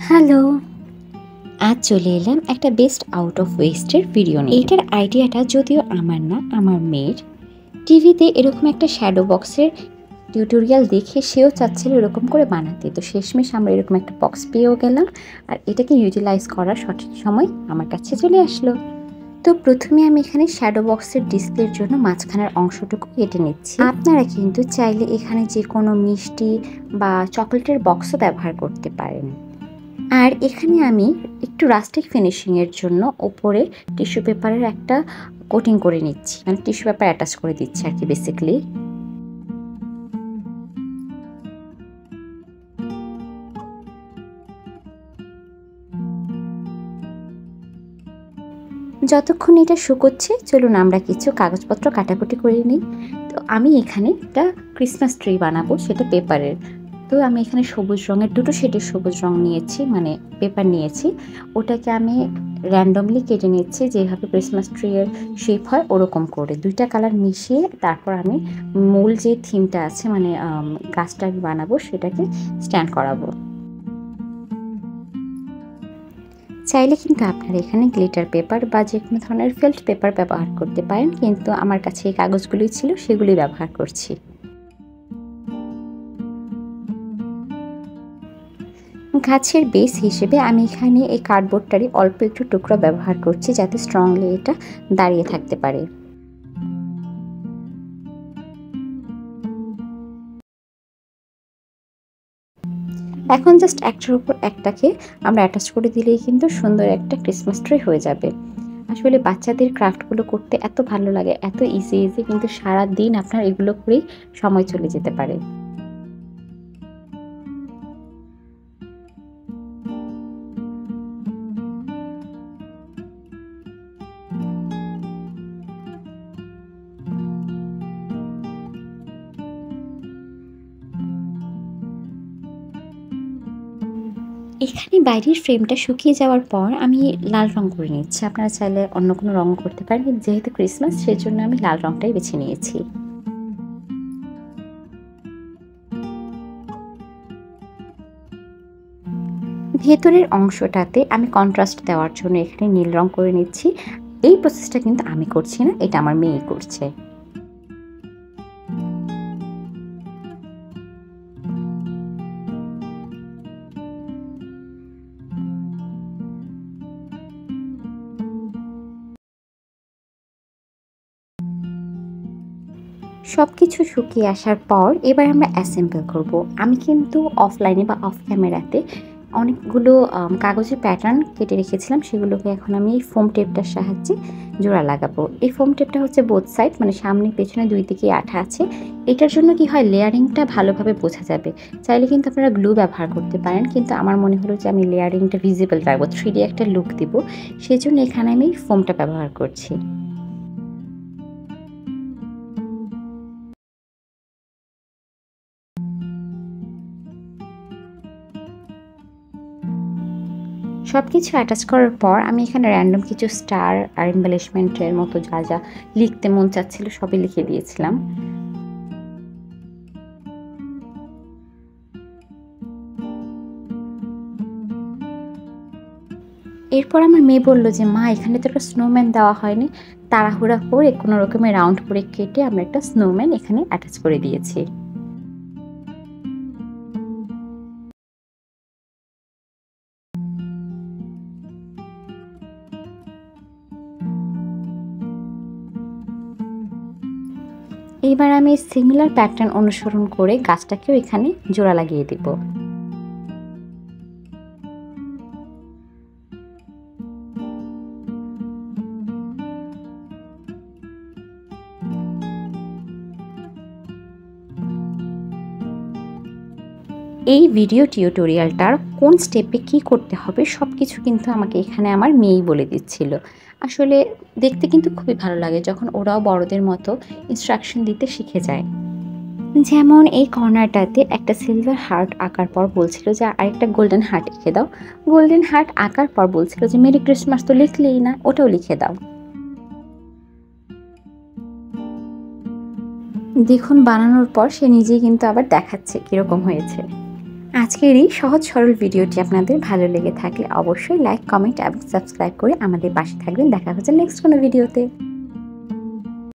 Hello, আজ চলে এলাম একটা বেস্ট আউট অফ ওয়েস্টের ভিডিও নিয়ে। এইটার আইডিয়াটা যদিও আমার না, আমার মেয়ের। টিভিতে এরকম একটা শ্যাডো বক্সের টিউটোরিয়াল দেখে সেও চাচ্ছিল এরকম করে বানাতে। তো শেষমেশ আমরা এরকম একটা বক্স পেয়েও গেলাম, আর এটাকে ইউটিলাইজ করার সঠিক সময় আমার কাছে চলে আসলো। তো প্রথমে আমি এখানে শ্যাডো বক্সের ডিসপ্লের জন্য মাঝখানের অংশটুকু কেটে নিচ্ছি। আপনারা কিন্তু চাইলে এখানে যে কোনো মিষ্টি বা চকলেটের বক্সও ব্যবহার করতে পারেন। আর এখানে আমি একটু রাস্টিক ফিনিশিংয়ের জন্য ওপরে টিস্যু পেপারের একটা কোটিং করে নিচ্ছি, মানে টিস্যু পেপার অ্যাটাচ করে দিচ্ছি আর কি বেসিক্যালি। যতক্ষণ এটা শুকোচ্ছে চলুন আমরা কিছু কাগজপত্র কাটাকুটি করে নিই। তো আমি এখানে একটা ক্রিসমাস ট্রি বানাবো, সেটা পেপারের। তো আমি এখানে সবুজ রঙের দুটো শেডের সবুজ রং নিয়েছি, মানে পেপার নিয়েছি। ওটাকে আমি র্যান্ডমলি কেটে নিচ্ছি, যেভাবে ক্রিসমাস ট্রি এর শেপ হয় ওরকম করে দুইটা কালার মিশিয়ে তারপর আমি মূল যে থিমটা আছে, মানে গাছটা আমি বানাবো সেটাকে স্ট্যান্ড করাবো। চাইলে কিন্তু আপনারা এখানে গ্লিটার পেপার বা যে কোনো ধরনের ফেল্ট পেপার ব্যবহার করতে পারেন, কিন্তু আমার কাছে এই কাগজগুলোই ছিল, সেগুলি ব্যবহার করছি। গাছের বেস হিসেবে আমি এখানে এই কার্ডবোর্ডটারই অল্প একটু টুকরো ব্যবহার করছি, যাতে স্ট্রংলি এটা দাঁড়িয়ে থাকতে পারে। এখন জাস্ট একটার উপর একটাকে আমরা অ্যাটাচ করে দিলেই কিন্তু সুন্দর একটা ক্রিসমাস ট্রি হয়ে যাবে। আসলে বাচ্চাদের ক্রাফটগুলো করতে এত ভালো লাগে, এত ইজি কিন্তু সারা দিন আপনার এগুলো করেই সময় চলে যেতে পারে। এখানে বাইরের ফ্রেমটা শুকিয়ে যাওয়ার পর আমি লাল রং করে নিচ্ছি। আপনারা চাইলে অন্য কোনো রং করতে পারেন, কিন্তু যেহেতু ক্রিসমাস সেজন্য আমি লাল রংটাই বেছে নিয়েছি। ভেতরের অংশটাতে আমি কন্ট্রাস্ট দেওয়ার জন্য এখানে নীল রং করে নিচ্ছি। এই প্রসেসটা কিন্তু আমি করছি না, এটা আমার মেয়ে করছে। সবকিছু শুকিয়ে আসার পর এবার আমরা অ্যাসেম্বল করব। আমি কিন্তু অফলাইনে বা অফ ক্যামেরাতে অনেকগুলো কাগজের প্যাটার্ন কেটে রেখেছিলাম, সেগুলোকে এখন আমি এই ফোম টেপটার সাহায্যে জোড়া লাগাবো। এই ফোম টেপটা হচ্ছে বোথ সাইড, মানে সামনে পেছনে দুই দিকেই আঠা আছে। এটার জন্য কি হয়, লেয়ারিংটা ভালোভাবে বোঝা যাবে। চাইলে কিন্তু আপনারা গ্লু ব্যবহার করতে পারেন, কিন্তু আমার মনে হলো যে আমি লেয়ারিংটা ভিজিবল রাখবো, 3D একটা লুক দিব, সেজন্য এখানে আমি ফোমটা ব্যবহার করছি। সবকিছু অ্যাটাচ করার পর আমি এখানে র্যান্ডম কিছু স্টার আর এম্বেলিশমেন্টের মতো যা যা লিখতে মন চাচ্ছিল সবই লিখে দিয়েছিলাম। এরপর আমার মেয়ে বলল যে মা, এখানে তো একটা স্নোম্যান দেওয়া হয়নি। তাড়াহুড়া করে কোনো রকমের রাউন্ড করে কেটে আমরা একটা স্নোম্যান এখানে অ্যাটাচ করে দিয়েছি। এইবার আমি সিমিলার প্যাটার্ন অনুসরণ করে গাছটাকেও এখানে জোড়া লাগিয়ে দিব। এই ভিডিও টিউটোরিয়ালটার কোন স্টেপে কি করতে হবে সব কিছু কিন্তু আমাকে এখানে আমার মেয়েই বলে দিচ্ছিল। আসলে দেখতে কিন্তু খুবই ভালো লাগে যখন ওরাও বড়দের মতো ইনস্ট্রাকশন দিতে শিখে যায়। যেমন এই কর্নারটাতে একটা সিলভার হার্ট আঁকার পর বলছিল যে আরেকটা গোল্ডেন হার্ট লিখে দাও। গোল্ডেন হার্ট আঁকার পর বলছিল যে মেরি ক্রিসমাস তো লিখলেই না, ওটাও লিখে দাও। দেখুন বানানোর পর সে নিজেই কিন্তু আবার দেখাচ্ছে কিরকম হয়েছে। আজকের এই সহজ সরল ভিডিওটি আপনাদের ভালো লেগে থাকলে অবশ্যই লাইক, কমেন্ট এবং সাবস্ক্রাইব করে আমাদের পাশে থাকবেন। দেখা হচ্ছে নেক্সট কোনো ভিডিওতে।